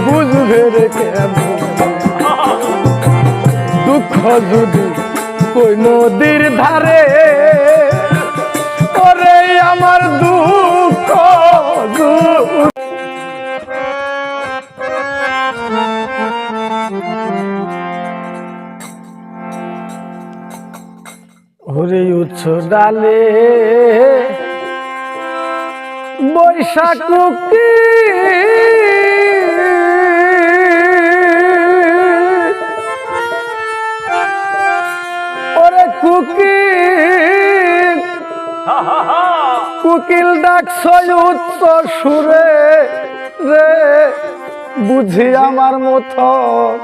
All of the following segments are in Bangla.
বুঝবে রে কেমন দুঃখ যদি কই নদীর ধারে ওরে আমার দুঃখ ওরে উচ্চ ডালে বৈশাখ মুক্তি ওরে কুকিল কুকিল ডাকছয় উচ্চ সুরে রে বুঝি আমার মথন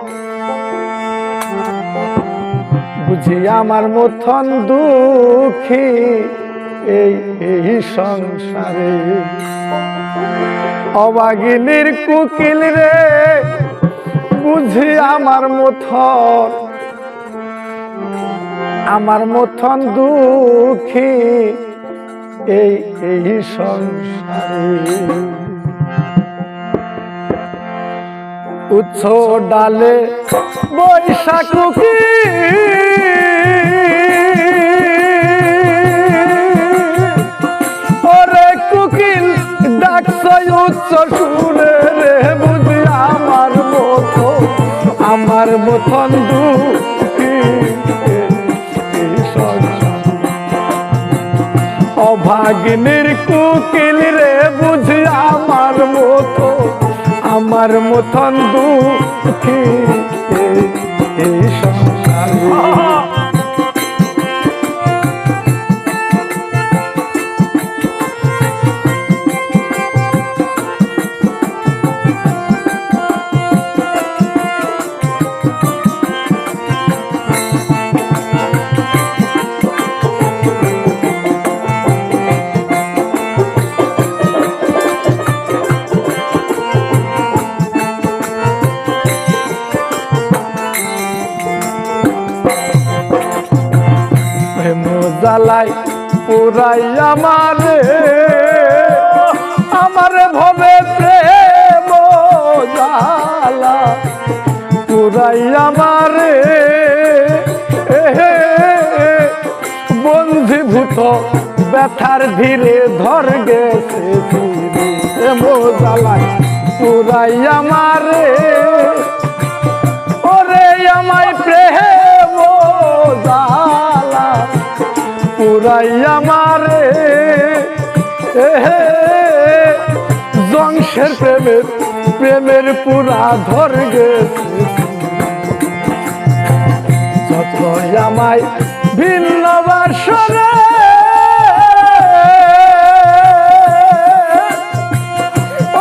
বুঝি আমার মথন দুঃখী এই সংসারে অবাগিনীর কুকিল রে বুঝি আমার মথন দুঃখী এই সংসারে উচ্চ ডালে বৈশাখ ওরে কুকিল ডাকছয় উচ্চ সুরে রে বুঝি আমার মথন দুঃখী অভাগিনীর কুকিল রে বুঝি আমার মথন দুঃখী এই সংসারে জ্বালাই পুরাই আমার ভবে প্রেম জ্বালা পুরাই আমারে বন্ধীভূত ব্যথার ধীরে ধর গেছে প্রেম জ্বালাই পুরাই আমারে ওরে আমায় প্রেম জ্বালা পুরাই আমারে জংশের প্রেমের পুরা ধর গেছে যত আমায় ভিন্ন বাসরে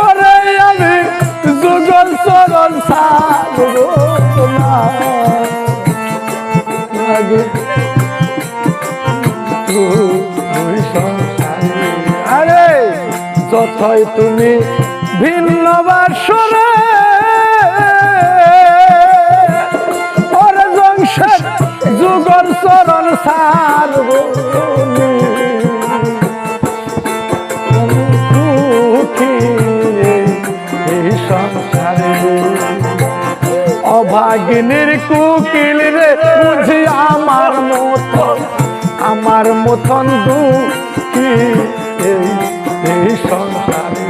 ওরে আমি যুগল চরণ আরে যতই তুমি ভিন্ন বাসরে ওরে জংশের যুগল চরণ সারব এই সংসারে অভাগিনীর কুকিল রে বুঝি আমার মথন দুঃখী এই সংসারে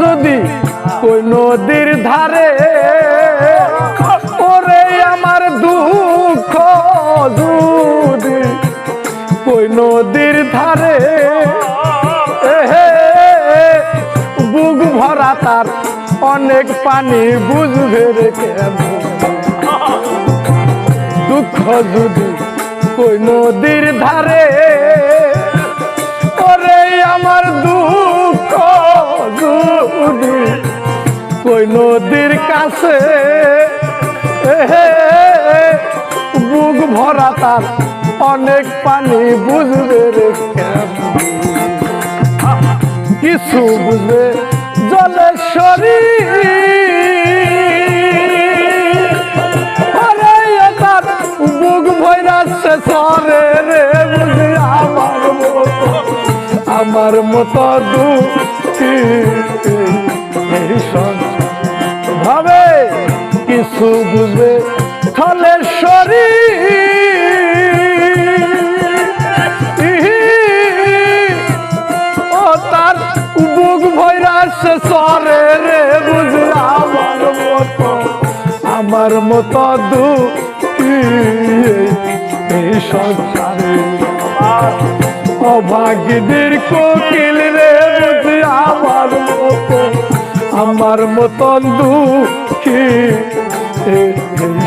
যদি কই নদীর ধারে ওরে আমার দুঃখ যদি কই নদীর ধারে বুক ভরা তার অনেক পানি বুঝবে রে কেমন দুঃখ যদি কই নদীর ধারে ওরে আমার দুঃখ যদি কই নদীর কাছে বুক ভরা তার অনেক পানি বুঝবে রে কেমন কিছু বুঝবে জলেশ্বরী তার বুক ভৈরাচ্ছে সরে রে বুঝি আমার মতো দুঃখী ভাবে কিছু বুঝবে থলেশ্বরী ও তার বুক ভৈরাচ্ছে সরে রে বুঝি আমার মতো দুঃখী সংসারে অভাগীদের কোকিল রে বুঝি আমার মতন দুঃখী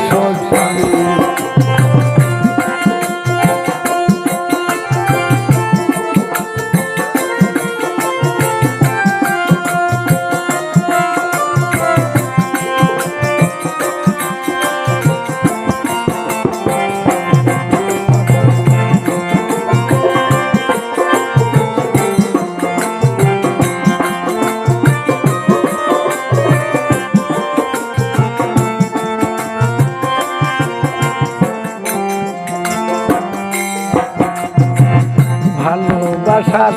সংসারে ভালোবাসার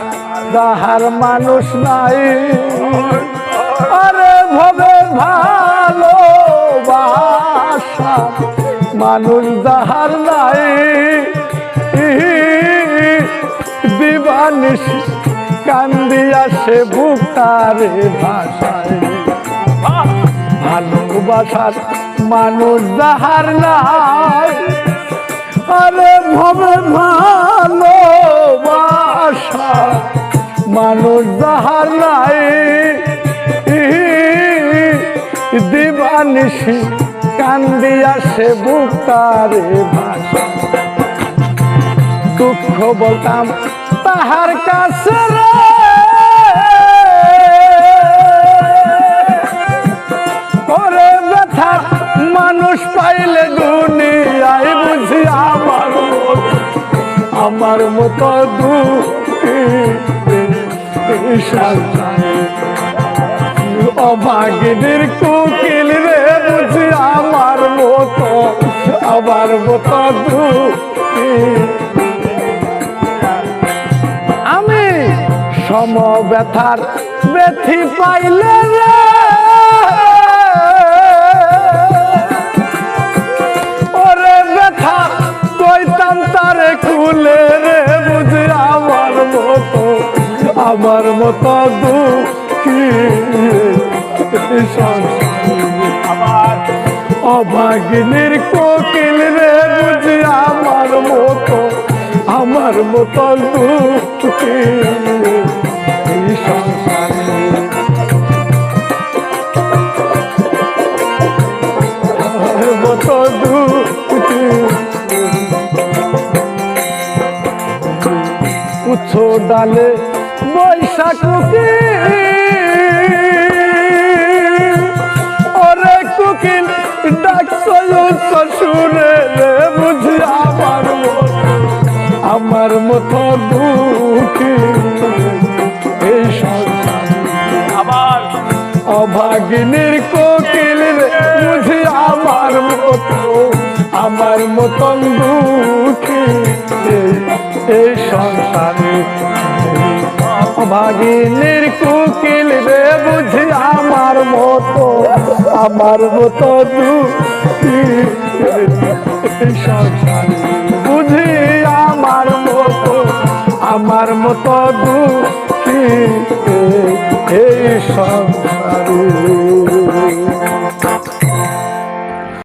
যাহার মানুষ নাই আরে ভবে ভালোবাসা মানুষ যাহার নাই দিবানিস কান্দিয়া সে বুক তারে ভাষায় ভালোবাসার মানুষ যাহার নাই আরে ভবে ভালোবাসা মানুষ যাহার নাই দিবানিসি কান্দিয়া সে বুক তারে ভাষা দুঃখ বলতাম তাহার কাছে রে ওরে ব্যথা মানুষ পাইলে দুনিয়ায় বুঝি আমার মতো দুঃখী অভাগীদের কোকিল রে বুঝি আমার মতো দুঃখী আমি সমব্যথার ব্যথি পাইলে রে ওরে ব্যথা কইতাম তারে খুলে রে বুঝি আমার মতো দুঃখী অভাগিনীর কোকিল রে বুঝি আমার মতো দুঃখী সংসারে মতো দুঃখী উচ্চ ডালে বৈশাখ ওরে কুকিল ডাকছো উচ্চ সুরে রে বুঝি আমার মতো দুঃখী এই সংসারে আবার অভাগিনীর কোকিল রে বুঝি আমার মতন দুঃখী এই সংসারে অভাগিনীর কোকিল রে বুঝি আমার মতো দুঃখী এই সংসারে বুঝি আমার মতো দুঃখী এই সংসারে।